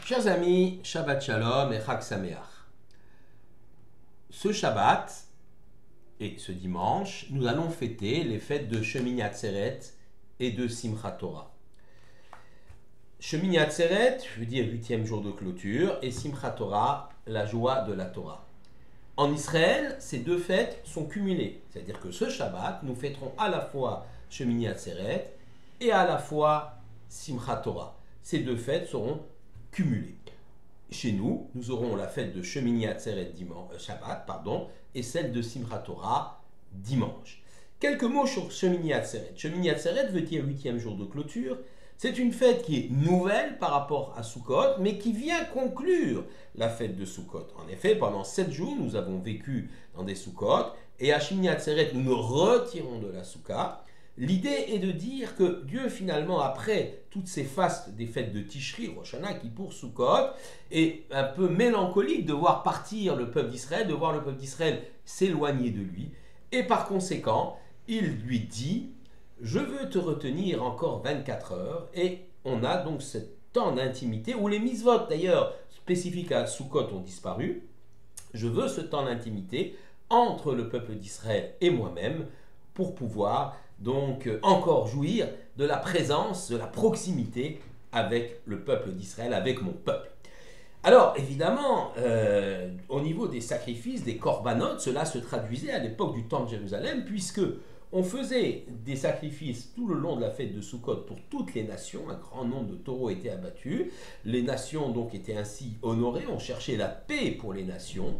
Chers amis, Shabbat Shalom et Chag Sameach. Ce Shabbat et ce dimanche, nous allons fêter les fêtes de Shemini Atzeret et de Simchat Torah. Shemini Atzeret veut dire 8e jour de clôture et Simchat Torah, la joie de la Torah. En Israël, ces deux fêtes sont cumulées, c'est-à-dire que ce Shabbat, nous fêterons à la fois Shemini Atzeret et à la fois Simchat Torah. Ces deux fêtes seront cumulées. Chez nous, nous aurons la fête de Shemini Atzeret Shabbat, et celle de Simchat Torah dimanche. Quelques mots sur Shemini Atzeret. Shemini Atzeret veut dire 8e jour de clôture. C'est une fête qui est nouvelle par rapport à Sukkot, mais qui vient conclure la fête de Sukkot. En effet, pendant 7 jours, nous avons vécu dans des Sukkot, et à Shemini Atzeret, nous nous retirons de la Soukha. L'idée est de dire que Dieu, finalement, après toutes ces fastes des fêtes de Tishri, Rosh Hashanah, Kippour, Sukkot, est un peu mélancolique de voir partir le peuple d'Israël, de voir le peuple d'Israël s'éloigner de lui. Et par conséquent, il lui dit « Je veux te retenir encore 24 heures ». Et on a donc ce temps d'intimité, où les mitzvot, d'ailleurs, spécifiques à Sukkot ont disparu. Je veux ce temps d'intimité entre le peuple d'Israël et moi-même pour pouvoir donc encore jouir de la présence, de la proximité avec le peuple d'Israël, avec mon peuple. Alors évidemment, au niveau des sacrifices, des korbanot, cela se traduisait à l'époque du temple de Jérusalem, puisque on faisait des sacrifices tout le long de la fête de Sukkot pour toutes les nations, un grand nombre de taureaux étaient abattus, les nations donc étaient ainsi honorées, on cherchait la paix pour les nations,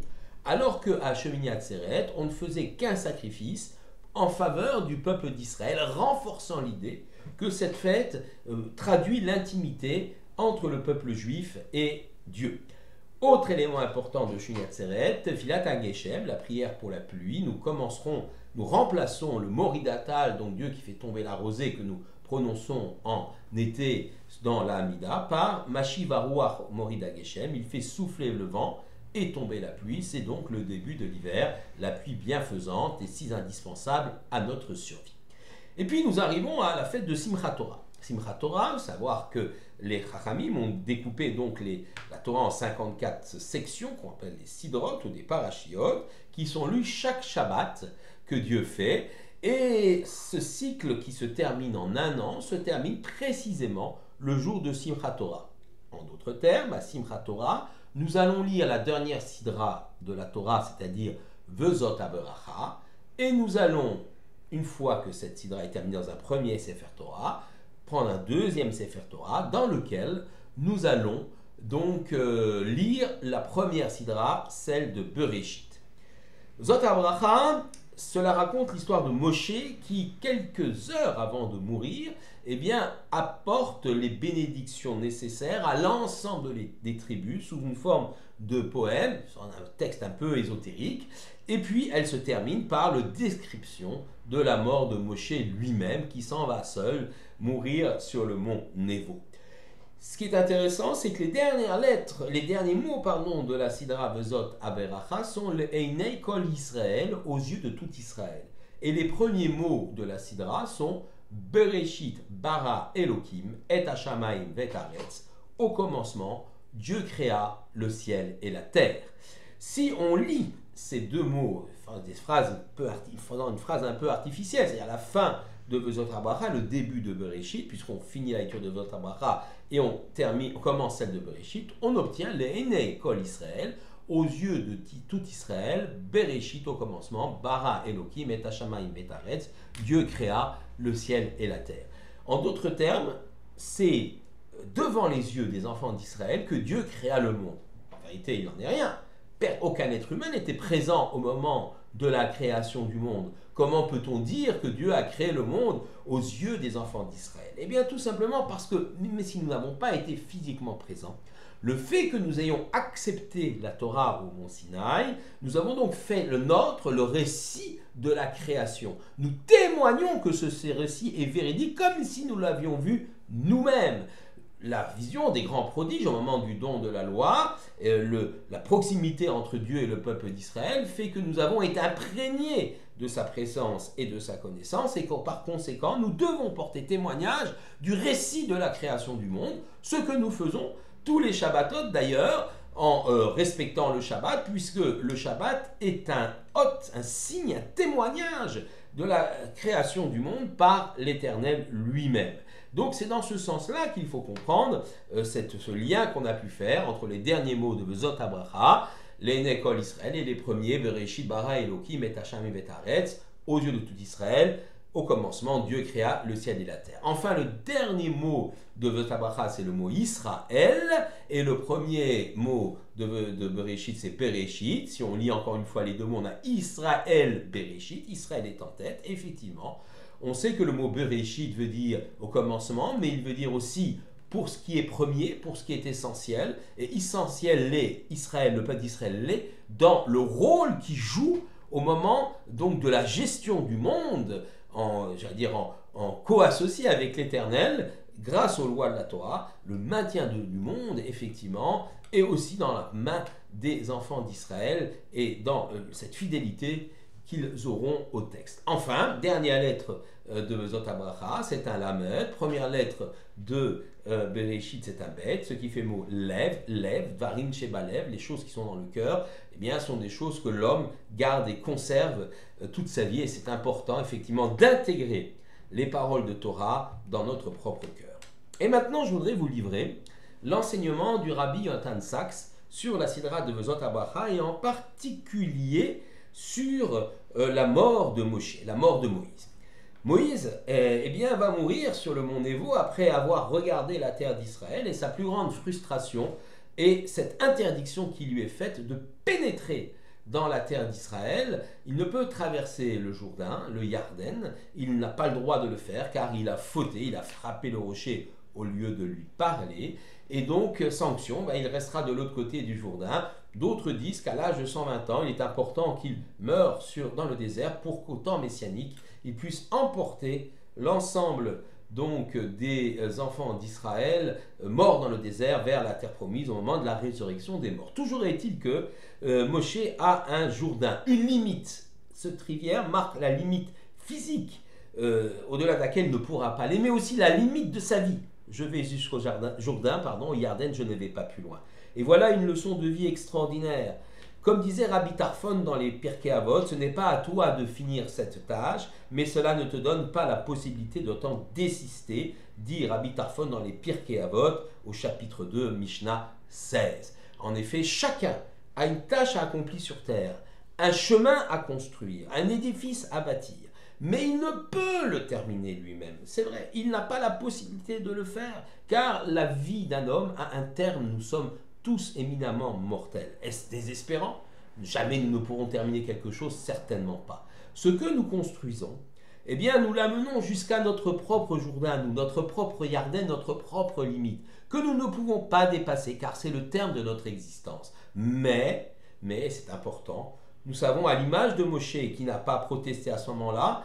alors qu'à Shemini Atzeret, on ne faisait qu'un sacrifice en faveur du peuple d'Israël, renforçant l'idée que cette fête traduit l'intimité entre le peuple juif et Dieu. Autre élément important de Shemini Atzeret, Filat HaGeshem, la prière pour la pluie. Nous remplaçons le Moridatal, donc Dieu qui fait tomber la rosée que nous prononçons en été dans la Hamida, par Mashiv Ruach Morid HaGeshem, il fait souffler le vent et tomber la pluie, c'est donc le début de l'hiver, la pluie bienfaisante et si indispensable à notre survie. Et puis nous arrivons à la fête de Simchat Torah. Simchat Torah, savoir que les Chachamim ont découpé donc la Torah en 54 sections qu'on appelle les Sidrot ou des Parashiot, qui sont lues chaque Shabbat que Dieu fait. Et ce cycle qui se termine en un an se termine précisément le jour de Simchat Torah. En d'autres termes, à Simchat Torah, nous allons lire la dernière sidra de la Torah, c'est-à-dire Vezot HaBeracha, et nous allons, une fois que cette sidra est terminée dans un premier Sefer Torah, prendre un deuxième Sefer Torah, dans lequel nous allons donc lire la première sidra, celle de Bereshit. Vezot HaBeracha, cela raconte l'histoire de Moshe qui, quelques heures avant de mourir, apporte les bénédictions nécessaires à l'ensemble des tribus sous une forme de poème, un texte un peu ésotérique, et puis elle se termine par la description de la mort de Moshe lui-même qui s'en va seul mourir sur le mont Nevo. Ce qui est intéressant, c'est que les derniers mots de la Sidra Vezot HaBeracha sont le Einei Kol Israël, aux yeux de tout Israël. Et les premiers mots de la Sidra sont Bereshit bara Elohim et Hashamayim vetaretz. Au commencement, Dieu créa le ciel et la terre. Si on lit ces deux mots, faisant une phrase un peu artificielle, c'est-à-dire la fin de Vezot HaBeracha, le début de Bereshit, puisqu'on finit la lecture de Vezot HaBeracha et on commence celle de Bereshit, on obtient le Einei Kol Israël, aux yeux de tout Israël, Bereshit au commencement, bara Elohim et Hashamayim vetaretz, Dieu créa le ciel et la terre. En d'autres termes, c'est devant les yeux des enfants d'Israël que Dieu créa le monde. En vérité, il n'en est rien. Aucun être humain n'était présent au moment de la création du monde. Comment peut-on dire que Dieu a créé le monde aux yeux des enfants d'Israël? Eh bien, tout simplement parce que, même si nous n'avons pas été physiquement présents, le fait que nous ayons accepté la Torah au mont Sinaï, nous avons donc fait le récit de la création. Nous témoignons que ce récit est véridique comme si nous l'avions vu nous-mêmes. La vision des grands prodiges au moment du don de la loi, la proximité entre Dieu et le peuple d'Israël fait que nous avons été imprégnés de sa présence et de sa connaissance, et que par conséquent, nous devons porter témoignage du récit de la création du monde, ce que nous faisons tous les Shabbatot d'ailleurs, en respectant le Shabbat, puisque le Shabbat est un hôte, un signe, un témoignage de la création du monde par l'Éternel lui-même. Donc c'est dans ce sens-là qu'il faut comprendre ce lien qu'on a pu faire entre les derniers mots de Vezot Abracha, les Nekol Israël et les premiers Bereshit bara Elokim et Hashem et Aretz, aux yeux de tout Israël. Au commencement, Dieu créa le ciel et la terre. Enfin, le dernier mot de Vezot Abracha, c'est le mot Israël, et le premier mot de Bereshit, c'est Bereshit. Si on lit encore une fois les deux mots, on a Israël Bereshit, Israël est en tête, effectivement. On sait que le mot Bereshit veut dire au commencement, mais il veut dire aussi pour ce qui est premier, pour ce qui est essentiel. Et essentiel l'est, Israël, le peuple d'Israël l'est, dans le rôle qu'il joue au moment donc de la gestion du monde, en co-associé avec l'Éternel, grâce aux lois de la Torah, le maintien du monde, effectivement, et aussi dans la main des enfants d'Israël et dans cette fidélité qu'ils auront au texte. Enfin, dernière lettre de Vezot Abracha, c'est un lamed. Première lettre de Bereshit, c'est un bet, ce qui fait mot lève, varim sheba lève, les choses qui sont dans le cœur, eh bien, sont des choses que l'homme garde et conserve toute sa vie, et c'est important, effectivement, d'intégrer les paroles de Torah dans notre propre cœur. Et maintenant, je voudrais vous livrer l'enseignement du Rabbi Yonatan Sachs sur la Sidra de Vezot Abracha, et en particulier sur la mort de Moshe, la mort de Moïse. Moïse va mourir sur le mont Névo après avoir regardé la terre d'Israël, et sa plus grande frustration est cette interdiction qui lui est faite de pénétrer dans la terre d'Israël. Il ne peut traverser le Jourdain, le Yarden, il n'a pas le droit de le faire car il a fauté, il a frappé le rocher au lieu de lui parler, et donc sanction, il restera de l'autre côté du Jourdain. D'autres disent qu'à l'âge de 120 ans, il est important qu'il meure dans le désert pour qu'au temps messianique, il puisse emporter l'ensemble donc des enfants d'Israël morts dans le désert vers la terre promise au moment de la résurrection des morts. Toujours est-il que Moshe a un Jourdain, une limite. Cette rivière marque la limite physique au-delà de laquelle il ne pourra pas aller, mais aussi la limite de sa vie. Je vais jusqu'au Jourdain, au Yarden, je ne vais pas plus loin. Et voilà une leçon de vie extraordinaire. Comme disait Rabbi Tarfon dans les Pirkei Avot, ce n'est pas à toi de finir cette tâche, mais cela ne te donne pas la possibilité de t'en désister, dit Rabbi Tarfon dans les Pirkei Avot au chapitre 2, Mishnah 16. En effet, chacun a une tâche à accomplir sur terre, un chemin à construire, un édifice à bâtir, mais il ne peut le terminer lui-même. C'est vrai, il n'a pas la possibilité de le faire, car la vie d'un homme a un terme, nous sommes tous éminemment mortels. Est-ce désespérant? Jamais nous ne pourrons terminer quelque chose, certainement pas. Ce que nous construisons, eh bien nous l'amenons jusqu'à notre propre Jourdain, notre propre Yarden, notre propre limite, que nous ne pouvons pas dépasser, car c'est le terme de notre existence. Mais c'est important, nous savons à l'image de Moshe, qui n'a pas protesté à ce moment-là,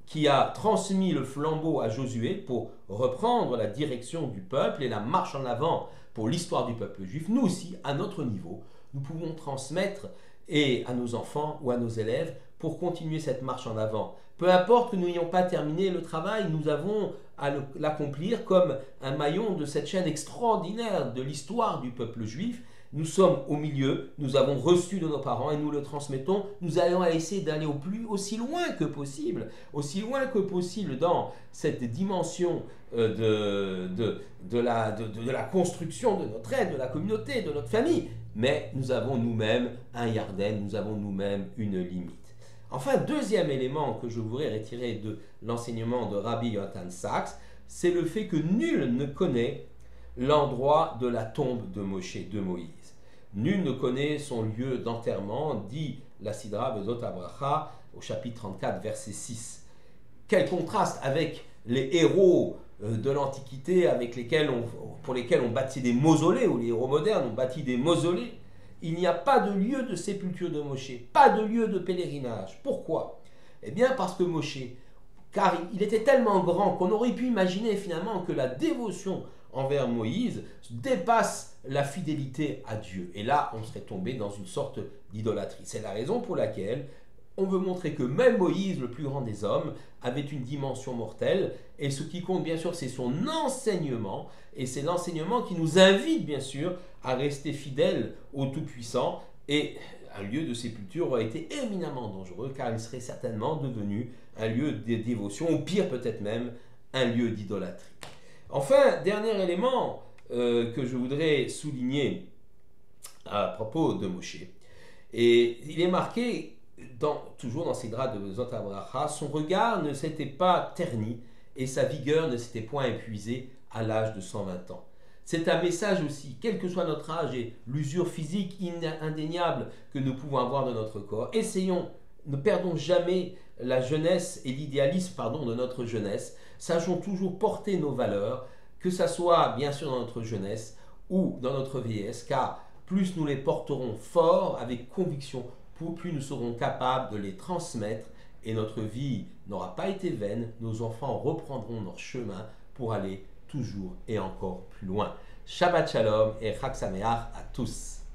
qui a transmis le flambeau à Josué pour reprendre la direction du peuple et la marche en avant pour l'histoire du peuple juif, nous aussi, à notre niveau, nous pouvons transmettre et à nos enfants ou à nos élèves pour continuer cette marche en avant. Peu importe que nous n'ayons pas terminé le travail, nous avons à l'accomplir comme un maillon de cette chaîne extraordinaire de l'histoire du peuple juif. Nous sommes au milieu, nous avons reçu de nos parents et nous le transmettons. Nous allons essayer d'aller aussi loin que possible dans cette dimension de la construction de notre aide, de la communauté, de notre famille. Mais nous avons nous-mêmes un Yarden, nous avons nous-mêmes une limite. Enfin, deuxième élément que je voudrais retirer de l'enseignement de Rabbi Yonatan Sachs, c'est le fait que nul ne connaît l'endroit de la tombe de Moshe, de Moïse. Nul ne connaît son lieu d'enterrement, dit la Sidra Vezot Abracha au chapitre 34, verset 6. Quel contraste avec les héros de l'Antiquité pour lesquels on bâtit des mausolées, ou les héros modernes ont bâti des mausolées. Il n'y a pas de lieu de sépulture de Moshe, pas de lieu de pèlerinage. Pourquoi? Eh bien parce que Moshe, car il était tellement grand qu'on aurait pu imaginer finalement que la dévotion envers Moïse dépasse la fidélité à Dieu. Et là, on serait tombé dans une sorte d'idolâtrie. C'est la raison pour laquelle on veut montrer que même Moïse, le plus grand des hommes, avait une dimension mortelle. Et ce qui compte, bien sûr, c'est son enseignement. Et c'est l'enseignement qui nous invite, bien sûr, à rester fidèles au Tout-Puissant. Et un lieu de sépulture aurait été éminemment dangereux, car il serait certainement devenu un lieu de dévotion, ou pire peut-être même, un lieu d'idolâtrie. Enfin, dernier élément que je voudrais souligner à propos de Moshe. Et il est marqué, toujours dans ses grades de Zot HaBracha, son regard ne s'était pas terni et sa vigueur ne s'était point épuisée à l'âge de 120 ans. C'est un message aussi, quel que soit notre âge et l'usure physique indéniable que nous pouvons avoir de notre corps. Essayons, ne perdons jamais la jeunesse et l'idéalisme de notre jeunesse. Sachons toujours porter nos valeurs, que ce soit bien sûr dans notre jeunesse ou dans notre vieillesse, car plus nous les porterons fort, avec conviction, plus nous serons capables de les transmettre et notre vie n'aura pas été vaine, nos enfants reprendront leur chemin pour aller toujours et encore plus loin. Shabbat Shalom et Chag Sameach à tous.